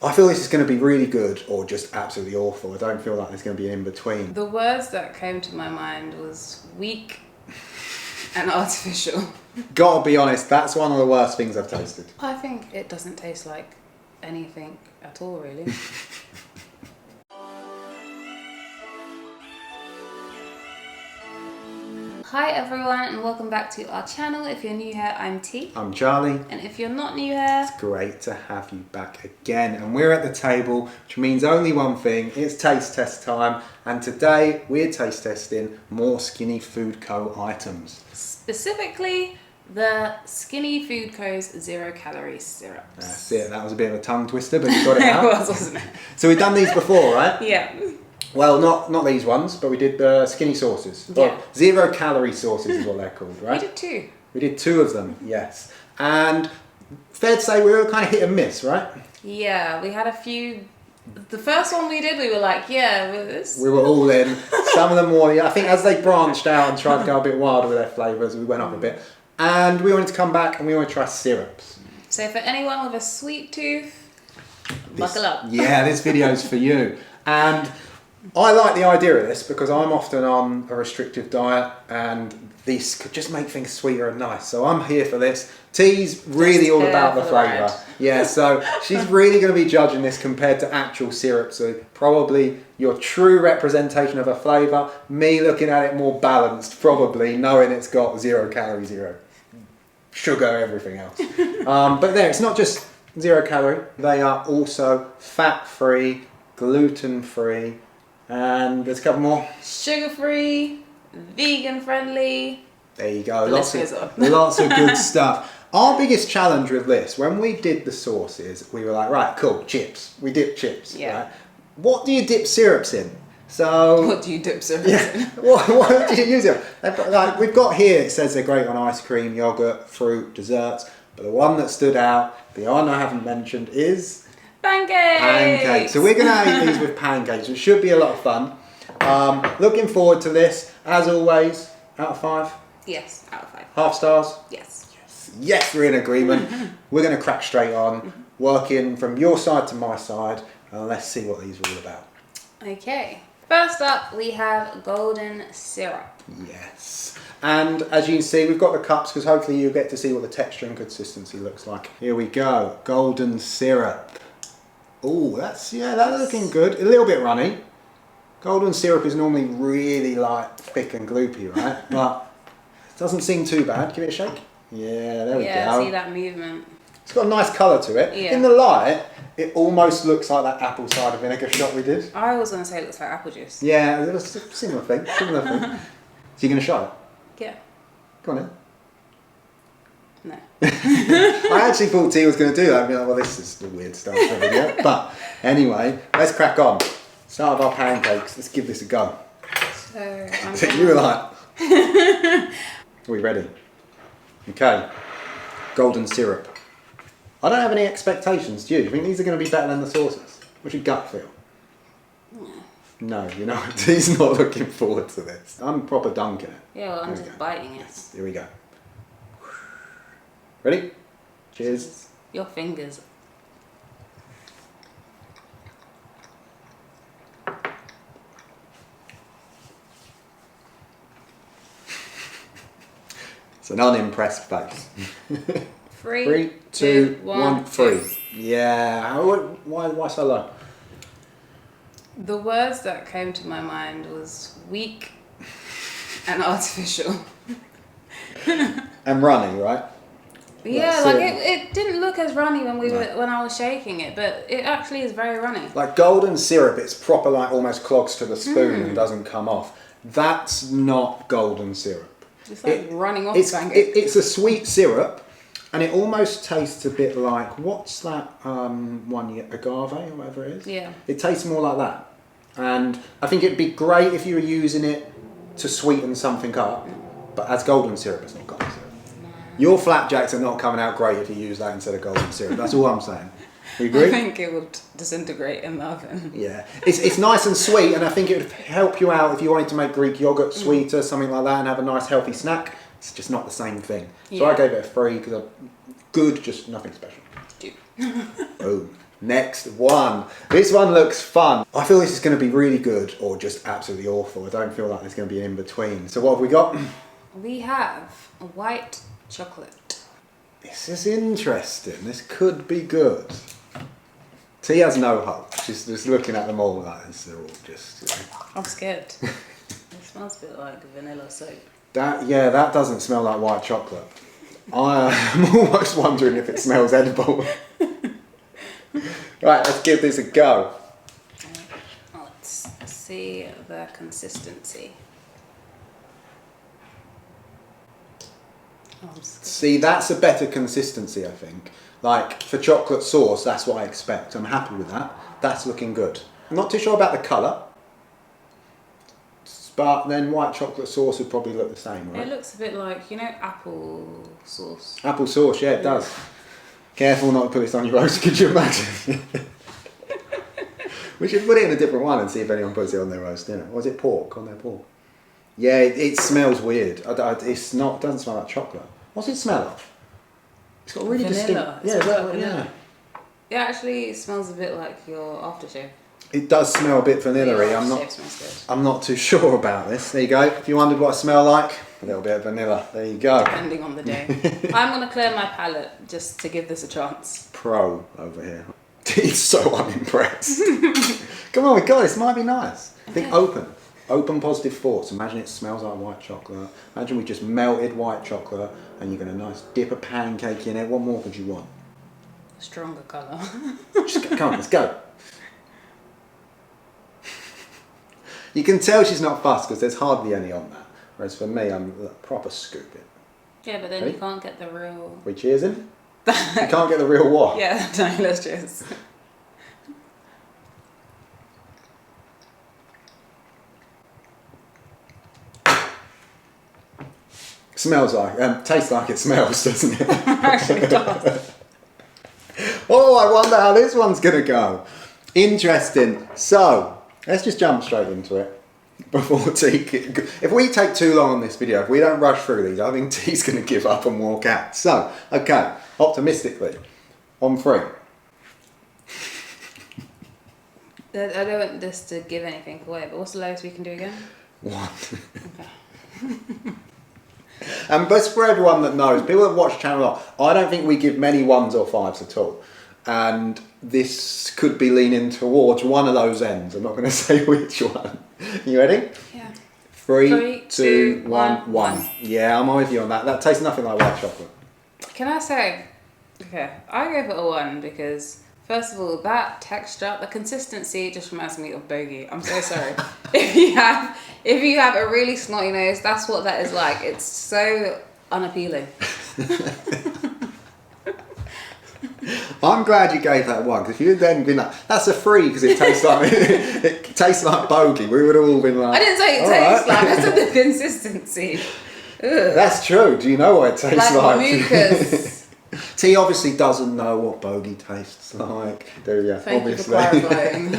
I feel this is going to be really good or just absolutely awful. I don't feel like there's going to be an in-between. The words that came to my mind was weak and artificial. Gotta be honest, that's one of the worst things I've tasted. I think it doesn't taste like anything at all, really. Hi everyone and welcome back to our channel. If you're new here, I'm T. I'm Charlie. And if you're not new here, it's great to have you back again. And we're at the table, which means only one thing, it's taste test time. And today we're taste testing more Skinny Food Co. items. Specifically, the Skinny Food Co.'s 0 calorie syrups. That's it, that was a bit of a tongue twister, but you got it out. It was, wasn't it? So we've done these before, right? Yeah. Well, not these ones, but we did the skinny sauces. Yeah. 0 calorie sauces is what they're called, right? We did 2. We did 2 of them, yes. And fair to say we were kind of hit and miss, right? Yeah, we had a few. The first one we did, we were like, yeah, with this. We were all in. Some of them more, I think as they branched out and tried to go a bit wilder with their flavours, we went up a bit. And we wanted to come back and we want to try syrups. So for anyone with a sweet tooth, buckle up. Yeah, this video's for you. And I like the idea of this because I'm often on a restrictive diet and this could just make things sweeter and nice. So I'm here for this. T's really all about the flavour. Yeah, so she's really going to be judging this compared to actual syrup. So probably your true representation of a flavour. Me looking at it more balanced, probably knowing it's got 0 calorie, 0 sugar, everything else. But there, it's not just 0 calorie. They are also fat-free, gluten-free, and there's a couple more. Sugar-free, vegan-friendly. There you go. Lots of good stuff. Our biggest challenge with this, when we did the sauces, we were like, right, cool, chips. We dip chips. Yeah. Right? What do you dip syrups in? So. What do you dip syrups in? What do you use it? Like we've got here, it says they're great on ice cream, yogurt, fruit, desserts. But the one that stood out, the one I haven't mentioned, is pancakes. So we're going to eat these with pancakes, which should be a lot of fun. Looking forward to this. As always, out of 5? Yes, out of 5. Half stars? Yes. Yes, we're in agreement. We're going to crack straight on, working from your side to my side, and let's see what these are all about. Okay. First up, we have golden syrup. Yes. And as you can see, we've got the cups because hopefully you'll get to see what the texture and consistency looks like. Here we go. Golden syrup. Oh, that's looking good. A little bit runny. Golden syrup is normally really like thick and gloopy, right? But it doesn't seem too bad. Give it a shake. Yeah, there we go. Yeah, see that movement. It's got a nice colour to it. Yeah. In the light, it almost looks like that apple cider vinegar shot we did. I was going to say it looks like apple juice. Yeah, it was a similar thing. So you're going to shot it? Yeah. Go on in. No. I actually thought T was going to do that. I'd be like, well, this is the weird stuff for a video. But anyway, let's crack on. Start with our pancakes. Let's give this a go. So you were like, are we ready? Okay. Golden syrup. I don't have any expectations, do you? Do you think these are going to be better than the sauces? What's your gut feel? No, you know, T's not looking forward to this. I'm proper dunking it. Yeah, well, I'm just biting it. Here we go. Ready? Cheers. Your fingers. It's an unimpressed face. 3, 2, 1, 1, 3. Yeah. Why so low? The words that came to my mind was weak and artificial. And runny, right? Yeah, like it didn't look as runny when I was shaking it, but it actually is very runny. Like golden syrup, it's proper like almost clogs to the spoon and doesn't come off. That's not golden syrup. It's like running off pancakes. It's a sweet syrup, and it almost tastes a bit like, what's that one you get, agave or whatever it is? Yeah. It tastes more like that. And I think it'd be great if you were using it to sweeten something up, but as golden syrup, it's not golden syrup. No. Your flapjacks are not coming out great if you use that instead of golden syrup. That's all I'm saying. You agree? I think it would disintegrate in the oven. Yeah, it's nice and sweet, and I think it would help you out if you wanted to make Greek yogurt sweeter, something like that, and have a nice healthy snack. It's just not the same thing. So I gave it a 3 because I'm good, just nothing special. Do. Boom. Next one. This one looks fun. I feel this is going to be really good or just absolutely awful. I don't feel like there's going to be an in-between. So what have we got? We have a white chocolate. This is interesting. This could be good. T has no hope. She's just looking at them all like this. They're all just... I'm scared. It smells a bit like vanilla soap. That doesn't smell like white chocolate. I'm almost wondering if it smells edible. Right, let's give this a go. Let's see the consistency. Oh, see, that's a better consistency, I think. Like, for chocolate sauce, that's what I expect. I'm happy with that. That's looking good. I'm not too sure about the colour. But then white chocolate sauce would probably look the same, right? It looks a bit like, you know, apple sauce. Apple sauce, yeah, it does. Careful not to put this on your roast, could you imagine? We should put it in a different one and see if anyone puts it on their roast dinner. Or is it pork, on their pork? Yeah, it smells weird. It's not, it doesn't smell like chocolate. What's it smell of? It's got really vanilla. distinct... Vanilla. Yeah. It actually smells a bit like your aftershave. It does smell a bit vanilla-y. I'm not too sure about this. There you go. If you wondered what I smell like, a little bit of vanilla. There you go. Depending on the day. I'm going to clear my palate just to give this a chance. Pro over here. He's so unimpressed. Come on, we got this. Might be nice. Think open. Open positive thoughts. Imagine it smells like white chocolate. Imagine we just melted white chocolate and you're going to nice dip a pancake in it. What more could you want? A stronger colour. Come on, let's go. You can tell she's not fussed because there's hardly any on that. Whereas for me, I'm proper scooping. Yeah, but then you can't get the real... We cheersing? You can't get the real what? Yeah, no, let's cheers. Smells like, tastes like it smells, doesn't it? Actually it does. Oh, I wonder how this one's going to go. Interesting. So, let's just jump straight into it. Before T, if we take too long on this video, if we don't rush through these, I think T's going to give up and walk out. So, okay, optimistically, on 3. I don't want this to give anything away, but what's the lowest we can do again? 1. Okay. And best for everyone that knows, people that watch channel a lot, I don't think we give many 1s or 5s at all. And this could be leaning towards one of those ends. I'm not going to say which one. You ready? Yeah. 3, 2, 1, 1. Yeah, I'm with you on that. That tastes nothing like white chocolate. Can I say, okay, I gave it a 1 because, first of all, that texture, the consistency just reminds me of bogey. I'm so sorry. If you have a really snotty nose, that's what that is like. It's so unappealing. I'm glad you gave that 1 because if you'd then been like, that's a 3 because it tastes like it tastes like bogey, we would have all been like. I didn't say it tastes like. I said the consistency. Ugh. That's true. Do you know what it tastes like? Mucus. T obviously doesn't know what bogey tastes like, do you? Thank obviously. you for clarifying.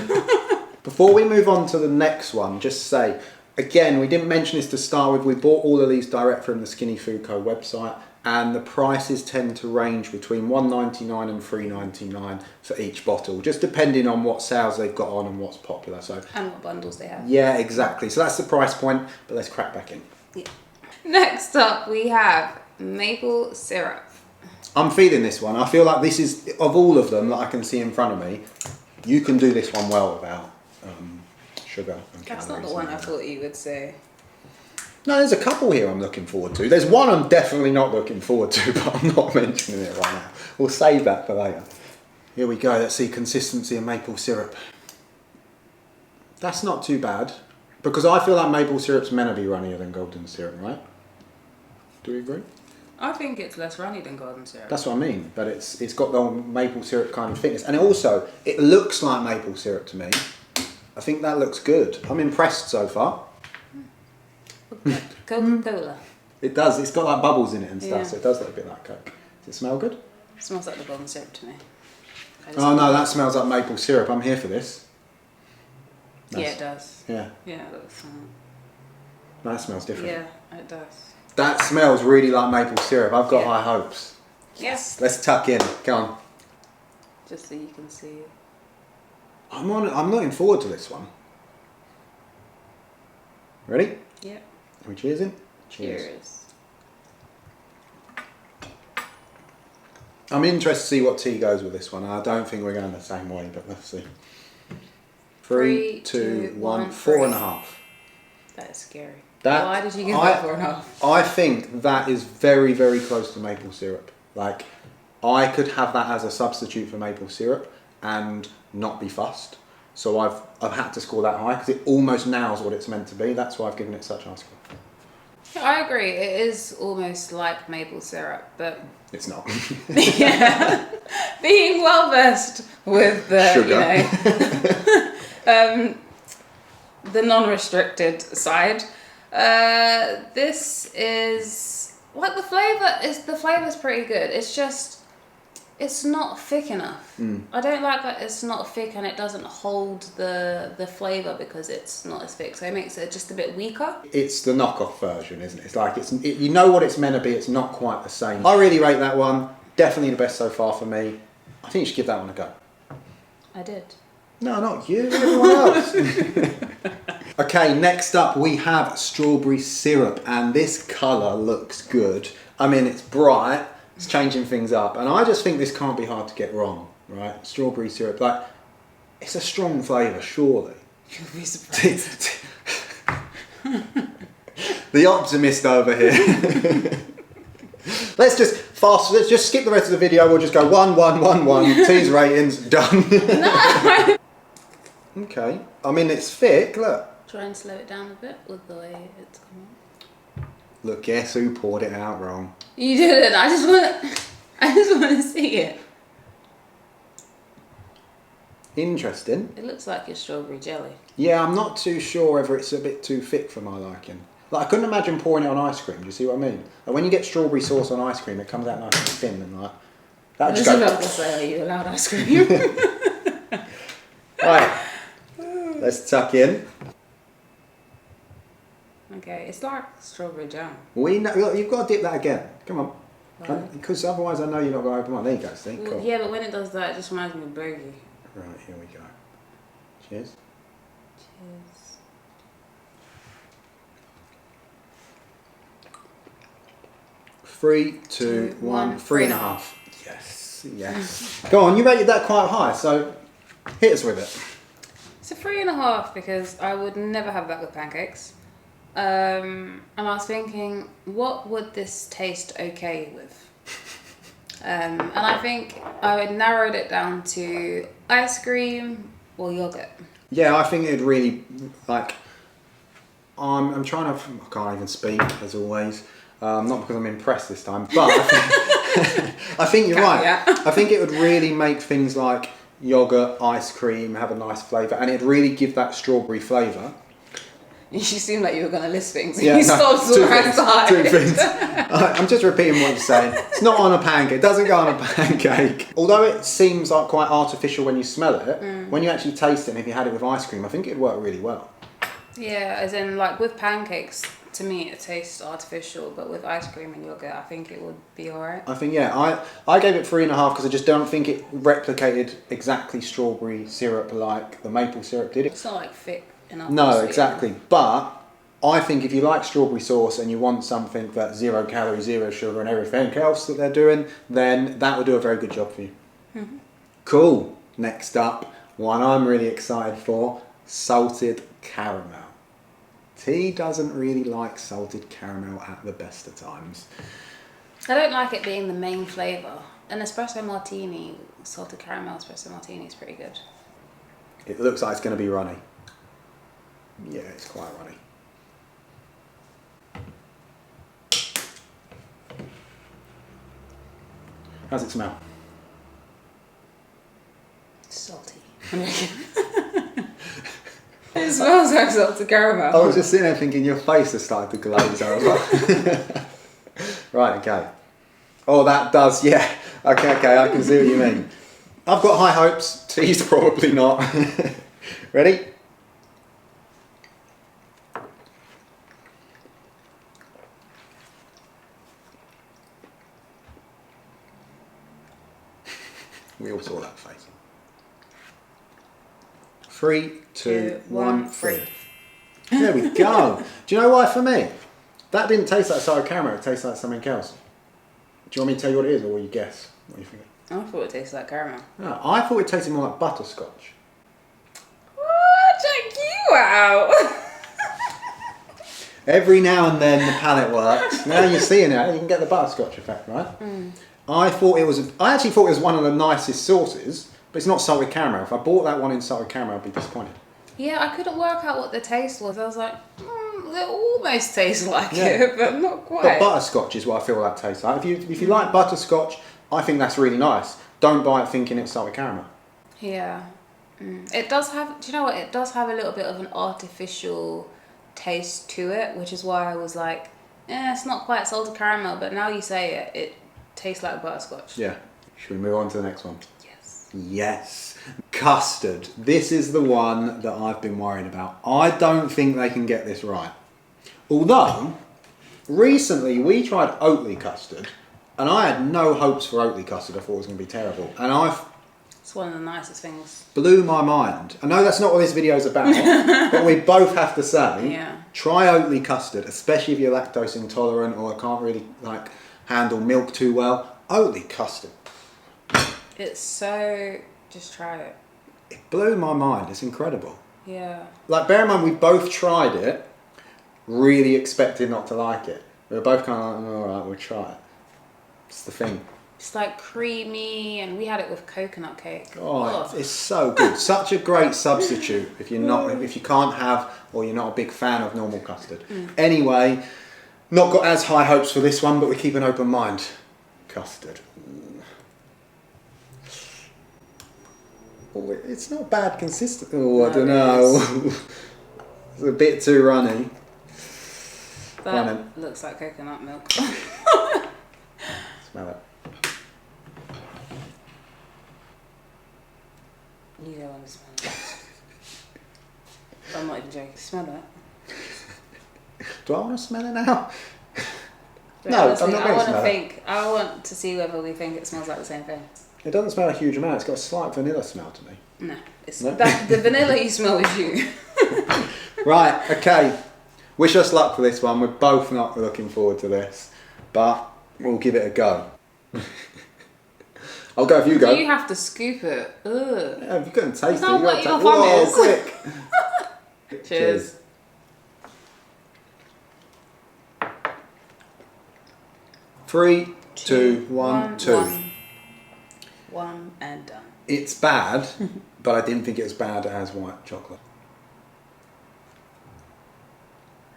Before we move on to the next one, just say again, we didn't mention this to start with. We bought all of these direct from the Skinny Food Co website. And the prices tend to range between $1.99 and $3.99 for each bottle, just depending on what sales they've got on and what's popular. So and what bundles they have. Yeah, exactly. So that's the price point, but let's crack back in. Yeah. Next up, we have maple syrup. I'm feeling this one. I feel like this is, of all of them that I can see in front of me, you can do this one well without sugar and That's calories. not the one I thought you would say. No, there's a couple here I'm looking forward to. There's one I'm definitely not looking forward to, but I'm not mentioning it right now. We'll save that for later. Here we go. Let's see consistency of maple syrup. That's not too bad, because I feel like maple syrup's meant to be runnier than golden syrup, right? Do we agree? I think it's less runny than golden syrup. That's what I mean, but it's got the maple syrup kind of thickness, and also it looks like maple syrup to me. I think that looks good. I'm impressed so far. Coca-Cola. It does. It's got like bubbles in it and stuff, Yeah. so it does look a bit like Coke. Does it smell good? It smells like the golden syrup to me. Oh no, that smells like maple syrup. I'm here for this. Yeah, it does. Yeah. Yeah, it looks. That smells different. Yeah, it does. That smells really like maple syrup. I've got high hopes. Yes. Let's tuck in. Come on. Just so you can see it. I'm looking forward to this one. Ready? Yep. Are we cheersing? Cheers. I'm interested to see what tea goes with this one. I don't think we're going the same way, but let's see. 3, 2, 1, 4.5. That is scary. That, why did you give that 4.5? I think that is very, very close to maple syrup. Like, I could have that as a substitute for maple syrup and not be fussed. So I've had to score that high because it almost nails what it's meant to be. That's why I've given it such a high score. I agree. It is almost like maple syrup, but it's not. Yeah, being well versed with the sugar, the non-restricted side, this is like the flavor's pretty good. It's just it's not thick enough. I don't like that it's not thick and it doesn't hold the flavour because it's not as thick, so it makes it just a bit weaker. It's the knockoff version, isn't it? It's like you know what it's meant to be, it's not quite the same. I really rate that one. Definitely the best so far for me. I think you should give that one a go. I did. No, not you, everyone else. Okay, next up we have strawberry syrup, and this colour looks good. I mean, it's bright. It's changing things up, and I just think this can't be hard to get wrong, right? Strawberry syrup, like, it's a strong flavour, surely. You'll be surprised. The optimist over here. Let's just skip the rest of the video. We'll just go 1, 1, 1, 1. T's ratings, done. No! Okay, I mean, it's thick, look. Try and slow it down a bit with the way it's coming. Look, guess who poured it out wrong? You didn't. I just want to see it. Interesting. It looks like your strawberry jelly. Yeah, I'm not too sure whether it's a bit too thick for my liking. Like, I couldn't imagine pouring it on ice cream. Do you see what I mean? Like, when you get strawberry sauce on ice cream, it comes out nice and thin and like that. I was about to say, are you allowed ice cream? Right. Let's tuck in. Okay, it's like strawberry jam. We know, look, you've got to dip that again. Come on. Right. Because otherwise I know you're not going to open one. There you go, see? Well, Cool. yeah, but when it does that, it just reminds me of bogey. Right, here we go. Cheers. Cheers. Three, two, one, 3.5. 3.5. Yes, yes. Go on, you rated that quite high, so hit us with it. It's a 3.5 because I would never have that with pancakes. And I was thinking, what would this taste okay with? And I think I would narrowed it down to ice cream or yogurt. Yeah, I think it'd really, like, I'm trying to, I can't even speak, as always. Not because I'm impressed this time, but I think you're right. Yeah. I think it would really make things like yogurt, ice cream have a nice flavour, and it'd really give that strawberry flavour. You seemed like you were going to list things. Yeah, You stopped all right. Two things. I'm just repeating what you're saying. It's not on a pancake. It doesn't go on a pancake. Although it seems like quite artificial when you smell it, when you actually taste it, and if you had it with ice cream, I think it'd work really well. Yeah, as in like with pancakes, to me it tastes artificial, but with ice cream and yogurt, I think it would be alright. I think, yeah, I gave it 3.5 because I just don't think it replicated exactly strawberry syrup like the maple syrup did. It's not like thick enough. No, exactly. But I think if you like strawberry sauce and you want something that's 0 calories, 0 sugar and everything else that they're doing, then that will do a very good job for you. Mm-hmm. Cool. Next up, one I'm really excited for, salted caramel. Tea doesn't really like salted caramel at the best of times. I don't like it being the main flavour. An espresso martini, salted caramel espresso martini is pretty good. It looks like it's going to be runny. Yeah, it's quite runny. How's it smell? Salty. It smells like salted caramel. I was just sitting there thinking your face has started to glaze over. Right, okay. Oh, that does, yeah. Okay, I can see what you mean. I've got high hopes. Tea's probably not. Ready? We all saw that face. 3, 2, 1, 3. There we go. Do you know why for me? That didn't taste like sour caramel, it tastes like something else. Do you want me to tell you what it is, or will you guess? What do you think? I thought it tasted like caramel. No, I thought it tasted more like butterscotch. What? Check you out! Every now and then the palate works. Now you're seeing it, you can get the butterscotch effect, right? I actually thought it was one of the nicest sauces, but it's not salted caramel. If I bought that one in salted caramel, I'd be disappointed. Yeah, I couldn't work out what the taste was. I was like, they almost taste like it, but not quite. But butterscotch is what I feel that tastes like. If you like butterscotch, I think that's really nice. Don't buy it thinking it's salted caramel. Yeah. It does have, do you know what? It does have a little bit of an artificial taste to it, which is why I was like, it's not quite salted caramel, but now you say it, it tastes like butterscotch. Yeah. Should we move on to the next one? Yes. Yes. Custard. This is the one that I've been worried about. I don't think they can get this right. Although, recently we tried Oatly custard, and I had no hopes for Oatly custard. I thought it was going to be terrible. And It's one of the nicest things. blew my mind. I know that's not what this video is about, but we both have to say, try Oatly custard, especially if you're lactose intolerant or can't really handle milk too well. Oatly custard. It's so, just try it. It blew my mind. It's incredible. Yeah. Bear in mind, we both tried it, really expecting not to like it. We were both kind of like, alright, we'll try it. It's the thing. It's like creamy, and we had it with coconut cake. Oh, it's so good. Such a great substitute if you can't have, or you're not a big fan of normal custard. Anyway, not got as high hopes for this one, but we keep an open mind. Custard. Oh, it's not bad consistent. Oh, I don't know. It's a bit too runny. That looks like coconut milk. Smell it. You don't want to smell it. I'm not even joking. Smell it. Do I want to smell it now? But no, honestly, I'm not going to smell it. I want to see whether we think it smells like the same thing. It doesn't smell a huge amount. It's got a slight vanilla smell to me. No, the vanilla you smell is you. Right, okay. Wish us luck for this one. We're both not looking forward to this, but we'll give it a go. I'll go if you go. You have to scoop it. Ugh. Yeah, if you're going to taste Not it, what your thumb Whoa, is. quick. Cheers. 3, 2, 1, 2. One and done. It's bad, but I didn't think it was bad as white chocolate.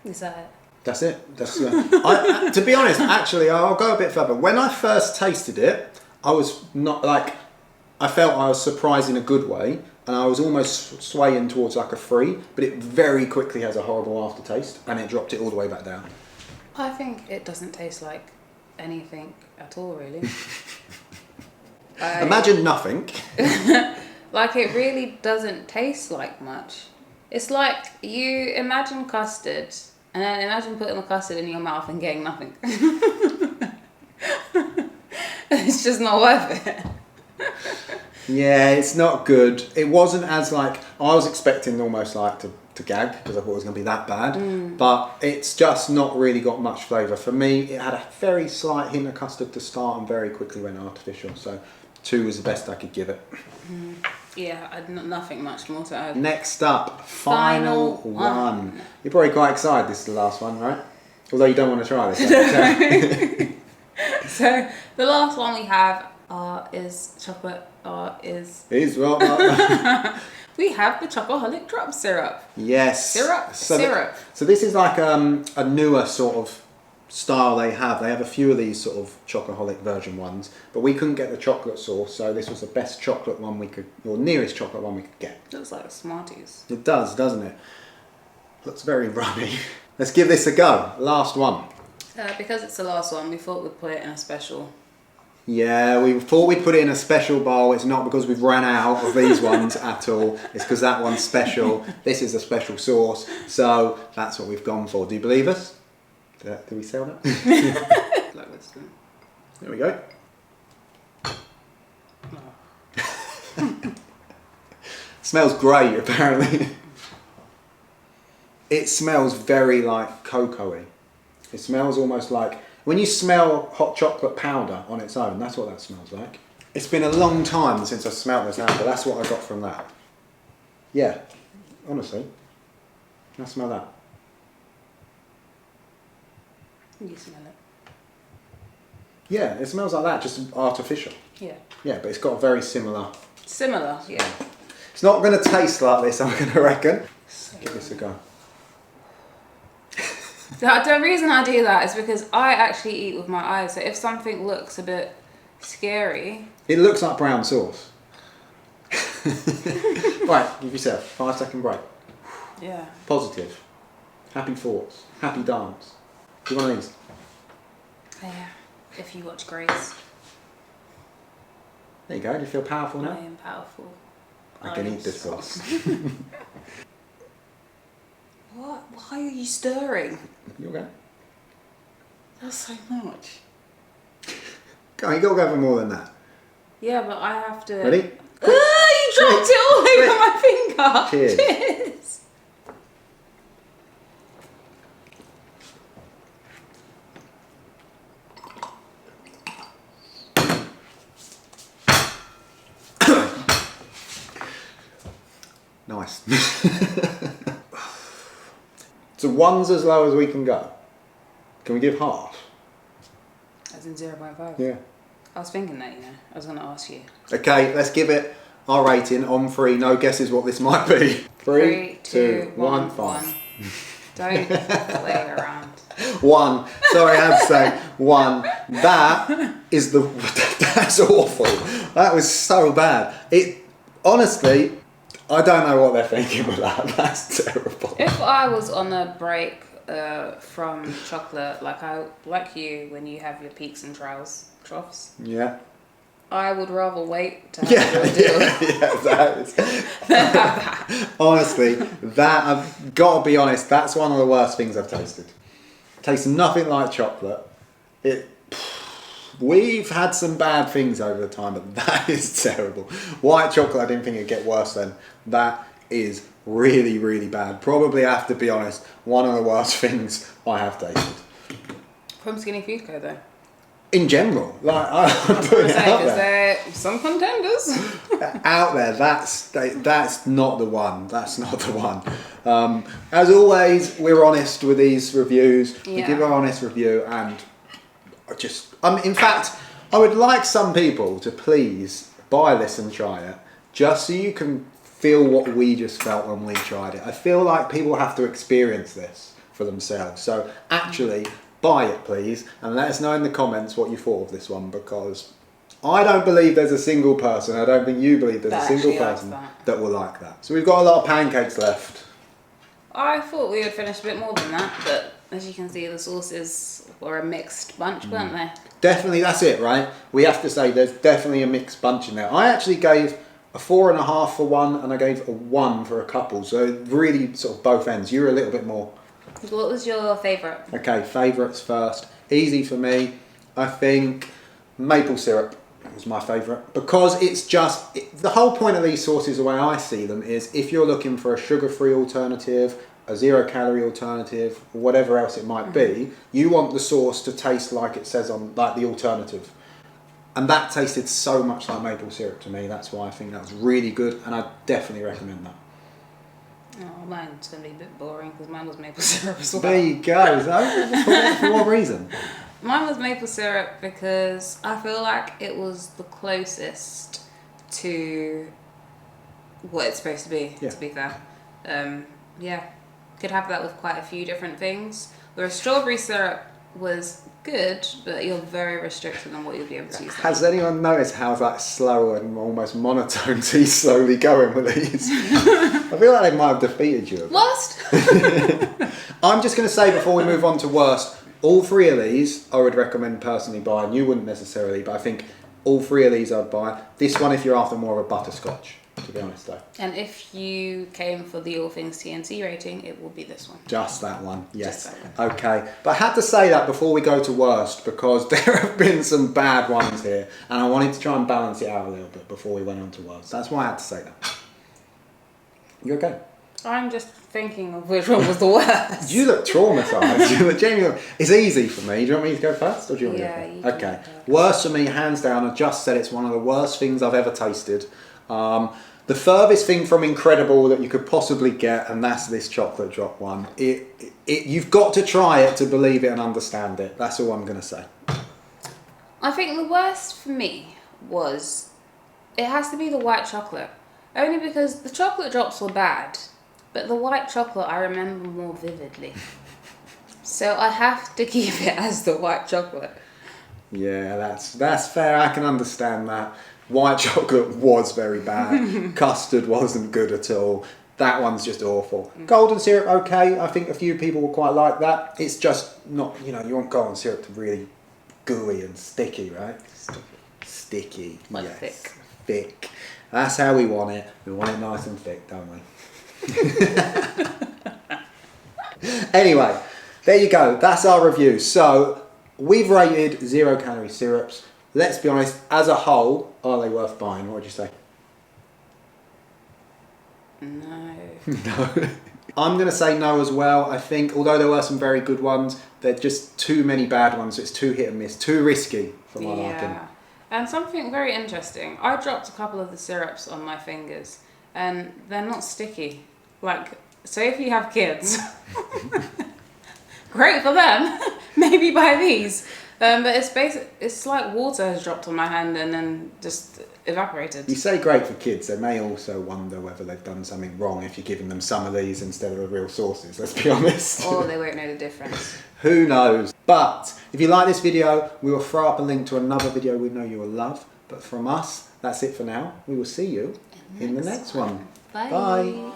Is that it? That's it. That's to be honest, actually, I'll go a bit further. When I first tasted it, I was not I felt I was surprised in a good way, and I was almost swaying towards like a 3, but it very quickly has a horrible aftertaste, and it dropped it all the way back down. I think it doesn't taste like anything at all, really. Imagine nothing. Like, it really doesn't taste like much. It's like you imagine custard, and then imagine putting the custard in your mouth and getting nothing. It's just not worth it. Yeah, it's not good. It wasn't as I was expecting almost to gag, because I thought it was going to be that bad, but it's just not really got much flavour. For me, it had a very slight hint of custard to start and very quickly went artificial, so 2 was the best I could give it. Yeah, nothing much more to add. Next up, final one. You're probably quite excited this is the last one, right? Although you don't want to try this. So, the last one we have is chocolate, Is what? we have the Chocoholic drop syrup. Yes. Syrup. So this is like a newer sort of style they have. They have a few of these sort of Chocoholic version ones, but we couldn't get the chocolate sauce, so this was the best chocolate one we could, or nearest chocolate one we could get. Looks like a Smarties. It does, doesn't it? Looks very runny. Let's give this a go. Last one. Because it's the last one, we thought we'd put it in a special. Yeah, we thought we'd put it in a special bowl. It's not because we've ran out of these ones at all. It's because that one's special. This is a special sauce. So that's what we've gone for. Do you believe us? Do we sell that? Like this one. There we go. Smells great, apparently. It smells very like cocoa-y. It smells almost like, when you smell hot chocolate powder on its own, that's what that smells like. It's been a long time since I smelled this out, but that's what I got from that. Yeah, honestly. I smell that. You smell it. Yeah, it smells like that, just artificial. Yeah. Yeah, but it's got a very similar... Similar, yeah. It's not going to taste like this, I'm going to reckon. So Give this a go. The reason I do that is because I actually eat with my eyes. So if something looks a bit scary... It looks like brown sauce. Right, give yourself a 5-second break. Yeah. Positive. Happy thoughts. Happy dance. Do one of these. Yeah. If you watch Grace. There you go. Do you feel powerful now? I am powerful. I can eat this sauce. What? Why are you stirring? You okay? That's so much. Go on, you got to go for more than that. Yeah, but I have to... Ready? You dropped it all over my finger. Cheers. Cheers. Nice. So one's as low as we can go. Can we give half? As in 0.5? Yeah. I was thinking that, I was going to ask you. Okay, let's give it our rating on 3. No guesses what this might be. 3, 2, 1, 5. Don't play around. 1. Sorry, I have to say 1. That is the... That's awful. That was so bad. It... Honestly, I don't know what they're thinking with that. That's terrible. If I was on a break from chocolate, like you when you have your peaks and troughs, Yeah. I would rather wait to have a real deal. That is. Honestly, that I've got to be honest. That's one of the worst things I've tasted. Tastes nothing like chocolate. We've had some bad things over the time, but that is terrible. White chocolate, I didn't think it'd get worse then. That is really, really bad. Probably have to be honest, one of the worst things I have tasted. From Skinny Food Co though. In general, like I'm putting it out there. There some contenders. Out there, that's not the one. That's not the one. As always, we're honest with these reviews. We give our honest review, and in fact, I would like some people to please buy this and try it, just so you can feel what we just felt when we tried it. I feel like people have to experience this for themselves. So actually, buy it, please, and let us know in the comments what you thought of this one, because I don't believe there's a single person, I don't think you believe there's a single person that will like that. So we've got a lot of pancakes left. I thought we would finish a bit more than that, but as you can see, the sauces were a mixed bunch, weren't they? Definitely, that's it, right? We have to say there's definitely a mixed bunch in there. I actually gave a 4.5 for one, and I gave a 1 for a couple, so really sort of both ends. You were a little bit more. What was your favourite? Okay, favourites first. Easy for me. I think maple syrup was my favourite, because it's just... the whole point of these sauces, the way I see them, is if you're looking for a sugar-free alternative, a 0-calorie alternative, or whatever else it might be, you want the sauce to taste like it says on, like the alternative. And that tasted so much like maple syrup to me. That's why I think that was really good, and I definitely recommend that. Oh, mine's going to be a bit boring because mine was maple syrup as well. There you go. For what reason? Mine was maple syrup because I feel like it was the closest to what it's supposed to be, to be fair. Could have that with quite a few different things. Whereas strawberry syrup was good, but you're very restricted on what you'll be able to use. Has anyone noticed how that slow and almost monotone he's slowly going with these? I feel like they might have defeated you. Worst? I'm just going to say before we move on to worst, all 3 of these I would recommend personally buying. You wouldn't necessarily, but I think all 3 of these I'd buy. This one if you're after more of a butterscotch, to be honest though. And if you came for the AllThingsTee&C rating, it will be this one. Just that one, yes. Just that one. Okay, but I had to say that before we go to worst, because there have been some bad ones here, and I wanted to try and balance it out a little bit before we went on to worst. That's why I had to say that. You okay? I'm just thinking of which one was the worst. You look traumatised. You look genuinely. It's easy for me. Do you want me to go first, or do you want me to go you first? can Okay. go. Worst for me, hands down. I just said it's one of the worst things I've ever tasted. The furthest thing from incredible that you could possibly get, and that's this chocolate drop one. You've got to try it to believe it and understand it. That's all I'm going to say. I think the worst for me was, it has to be the white chocolate. Only because the chocolate drops were bad, but the white chocolate I remember more vividly. So I have to keep it as the white chocolate. Yeah, that's fair. I can understand that. White chocolate was very bad. Custard wasn't good at all. That one's just awful. Golden syrup, okay. I think a few people will quite like that. It's just not, you want golden syrup to really gooey and sticky, right? Sticky. Like yes. thick. Thick. That's how we want it. We want it nice and thick, don't we? Anyway, there you go. That's our review. So we've rated 0 calorie syrups. Let's be honest, as a whole, are they worth buying? What would you say? No. No. I'm going to say no as well. I think, although there were some very good ones, there are just too many bad ones. It's too hit and miss, too risky for my liking. And something very interesting, I dropped a couple of the syrups on my fingers and they're not sticky. So if you have kids, great for them, maybe buy these. But it's like water has dropped on my hand and then just evaporated. You say great for kids, they may also wonder whether they've done something wrong if you're giving them some of these instead of the real sources, let's be honest. Or they won't know the difference. Who knows? But if you like this video, we will throw up a link to another video we know you will love. But from us, that's it for now. We will see you in the next one. Bye. Bye.